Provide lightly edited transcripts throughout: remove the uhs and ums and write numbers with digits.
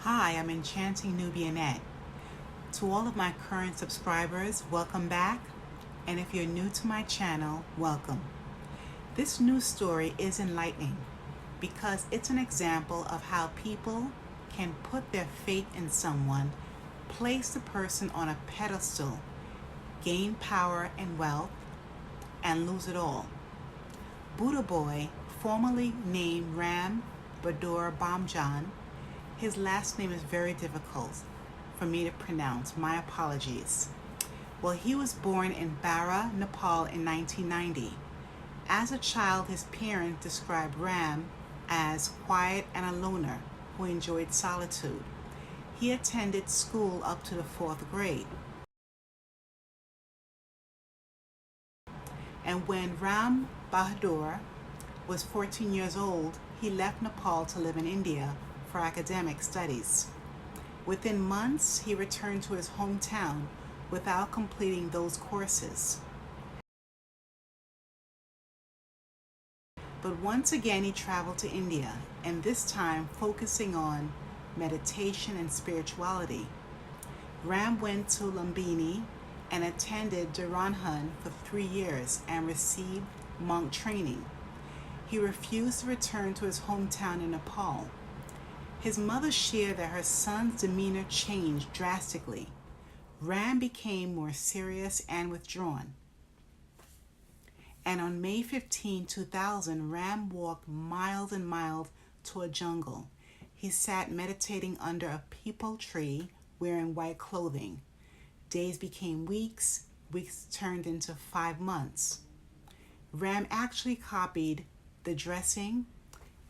Hi, I'm Enchanting Nubianette. To all of my current subscribers, welcome back. And if you're new to my channel, welcome. This news story is enlightening because it's an example of how people can put their faith in someone, place the person on a pedestal, gain power and wealth, and lose it all. Buddha Boy, formerly named Ram Badur Bamjan, his last name is very difficult for me to pronounce. My apologies. Well, he was born in Bara, Nepal in 1990. As a child, his parents described Ram as quiet and a loner who enjoyed solitude. He attended school up to the fourth grade. And when Ram Bahadur was 14 years old, he left Nepal to live in India for academic studies. Within months, he returned to his hometown without completing those courses. But once again, he traveled to India, and this time focusing on meditation and spirituality. Ram went to Lumbini and attended Dharanhan for 3 years and received monk training. He refused to return to his hometown in Nepal. His mother shared that her son's demeanor changed drastically. Ram became more serious and withdrawn. And on May 15, 2000, Ram walked miles and miles to a jungle. He sat meditating under a peepal tree, wearing white clothing. Days became weeks, weeks turned into 5 months. Ram actually copied the dressing.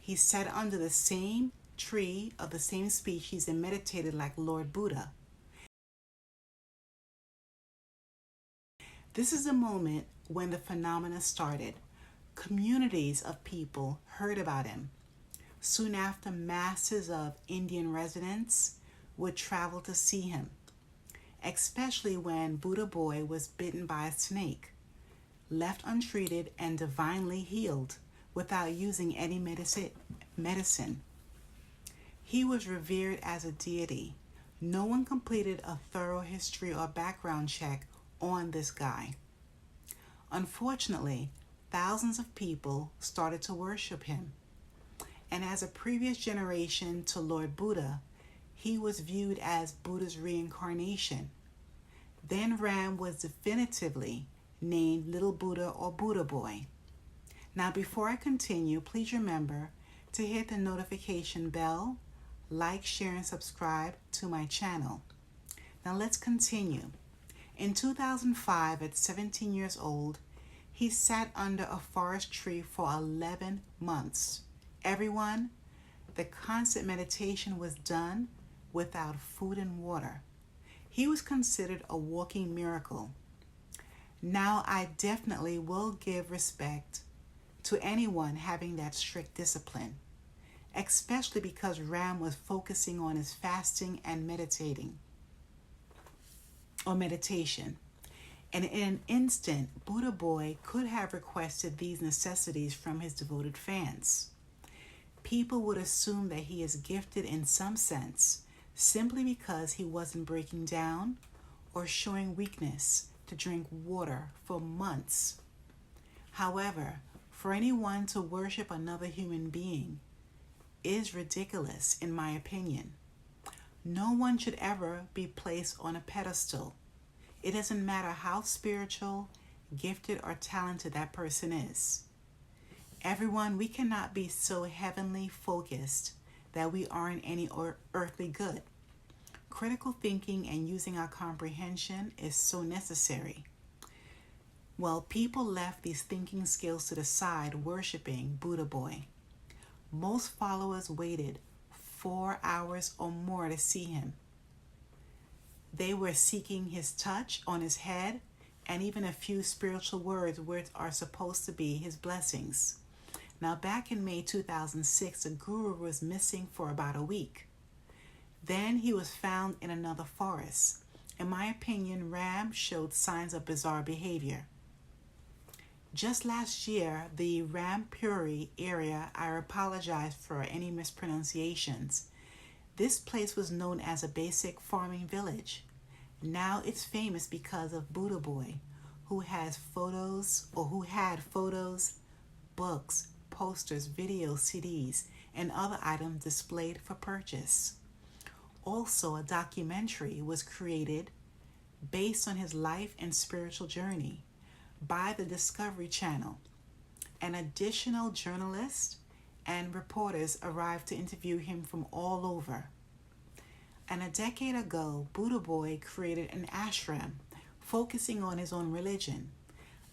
He sat under the same tree of the same species and meditated like Lord Buddha. This is the moment when the phenomena started. Communities of people heard about him. Soon after, masses of Indian residents would travel to see him, especially when Buddha Boy was bitten by a snake, left untreated and divinely healed without using any medicine. He was revered as a deity. No one completed a thorough history or background check on this guy. Unfortunately, thousands of people started to worship him. And as a previous generation to Lord Buddha, he was viewed as Buddha's reincarnation. Then Ram was definitively named Little Buddha or Buddha Boy. Now, before I continue, please remember to hit the notification bell, like, share, and subscribe to my channel. Now let's continue. In 2005, at 17 years old, he sat under a forest tree for 11 months. Everyone, the constant meditation was done without food and water. He was considered a walking miracle. Now, I definitely will give respect to anyone having that strict discipline, especially because Ram was focusing on his fasting and meditation. And in an instant, Buddha Boy could have requested these necessities from his devoted fans. People would assume that he is gifted in some sense simply because he wasn't breaking down or showing weakness to drink water for months. However, for anyone to worship another human being is ridiculous, in my opinion. No one should ever be placed on a pedestal. It doesn't matter how spiritual, gifted, or talented that person is. Everyone, we cannot be so heavenly focused that we aren't any earthly good. Critical thinking and using our comprehension is so necessary. Well, people left these thinking skills to the side, worshiping Buddha Boy. Most followers waited 4 hours or more to see him. They were seeking his touch on his head and even a few spiritual words which are supposed to be his blessings. Now, back in May 2006, the guru was missing for about a week. Then he was found in another forest. In my opinion, Ram showed signs of bizarre behavior. Just last year, the Rampuri area, I apologize for any mispronunciations. This place was known as a basic farming village. Now it's famous because of Buddha Boy, who had photos, books, posters, videos, CDs, and other items displayed for purchase. Also, a documentary was created based on his life and spiritual journey by the Discovery Channel. An additional journalists and reporters arrived to interview him from all over. And a decade ago, Buddha Boy created an ashram focusing on his own religion.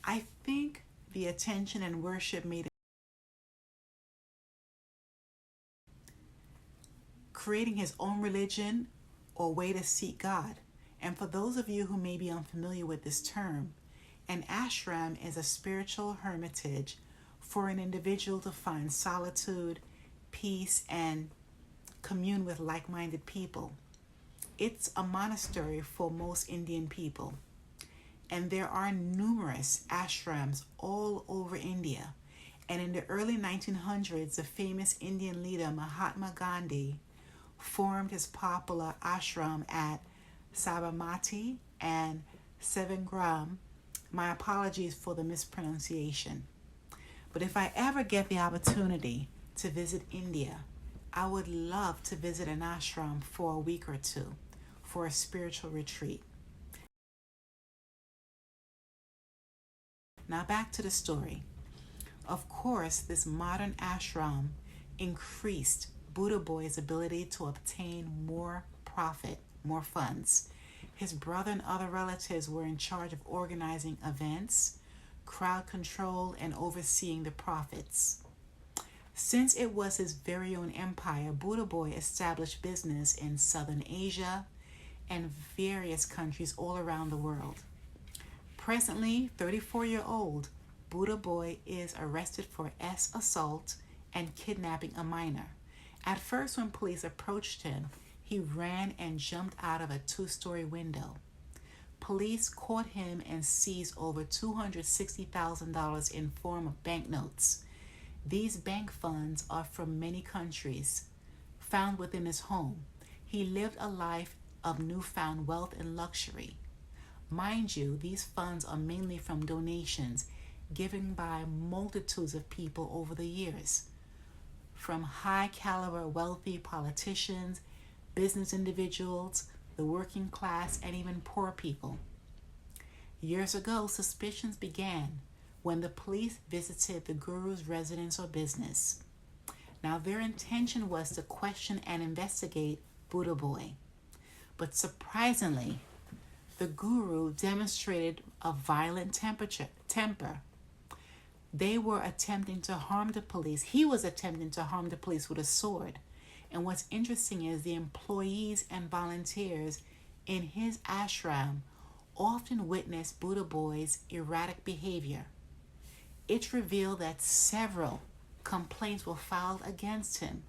I think the attention and worship made creating his own religion or way to seek God. And for those of you who may be unfamiliar with this term, an ashram is a spiritual hermitage for an individual to find solitude, peace, and commune with like-minded people. It's a monastery for most Indian people. And there are numerous ashrams all over India. And in the early 1900s, the famous Indian leader Mahatma Gandhi formed his popular ashram at Sabarmati and Sevangram. My apologies for the mispronunciation. But if I ever get the opportunity to visit India, I would love to visit an ashram for a week or two for a spiritual retreat. Now back to the story. Of course, this modern ashram increased Buddha Boy's ability to obtain more profit, more funds. His brother and other relatives were in charge of organizing events, crowd control, and overseeing the profits. Since it was his very own empire, Buddha Boy established business in Southern Asia and various countries all around the world. Presently, 34-year-old Buddha Boy is arrested for assault and kidnapping a minor. At first, when police approached him, he ran and jumped out of a 2-story window. Police caught him and seized over $260,000 in form of banknotes. These bank funds are from many countries, found within his home. He lived a life of newfound wealth and luxury. Mind you, these funds are mainly from donations given by multitudes of people over the years, from high-caliber wealthy politicians, business individuals, the working class, and even poor people. Years ago, suspicions began when the police visited the guru's residence or business. Now, their intention was to question and investigate Buddha Boy. But surprisingly, the guru demonstrated a violent temper. They were attempting to harm the police. He was attempting to harm the police with a sword. And what's interesting is the employees and volunteers in his ashram often witnessed Buddha Boy's erratic behavior. It's revealed that several complaints were filed against him.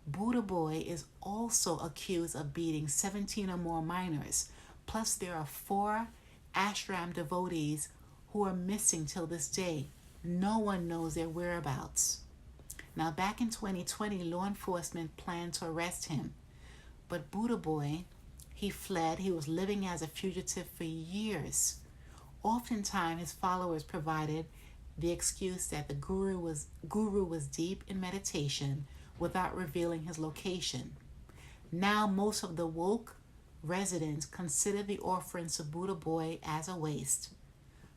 Buddha Boy is also accused of beating 17 or more minors. Plus, there are 4 ashram devotees who are missing till this day. No one knows their whereabouts. Now, back in 2020, law enforcement planned to arrest him. But Buddha Boy, he fled. He was living as a fugitive for years. Oftentimes, his followers provided the excuse that the guru was deep in meditation without revealing his location. Now, most of the woke residents consider the offerings of Buddha Boy as a waste.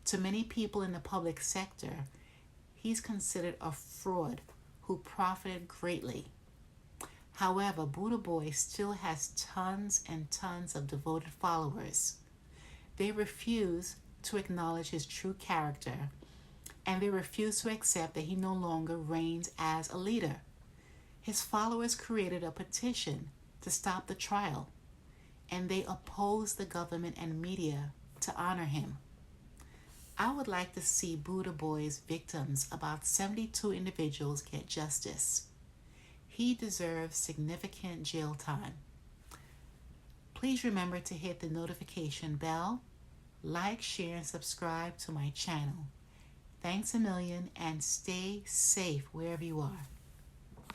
To many people in the public sector, he's considered a fraud who profited greatly. However, Buddha Boy still has tons and tons of devoted followers. They refuse to acknowledge his true character, and they refuse to accept that he no longer reigns as a leader. His followers created a petition to stop the trial, and they opposed the government and media to honor him. I would like to see Buddha Boy's victims, about 72 individuals, get justice. He deserves significant jail time. Please remember to hit the notification bell, like, share, and subscribe to my channel. Thanks a million, and stay safe wherever you are.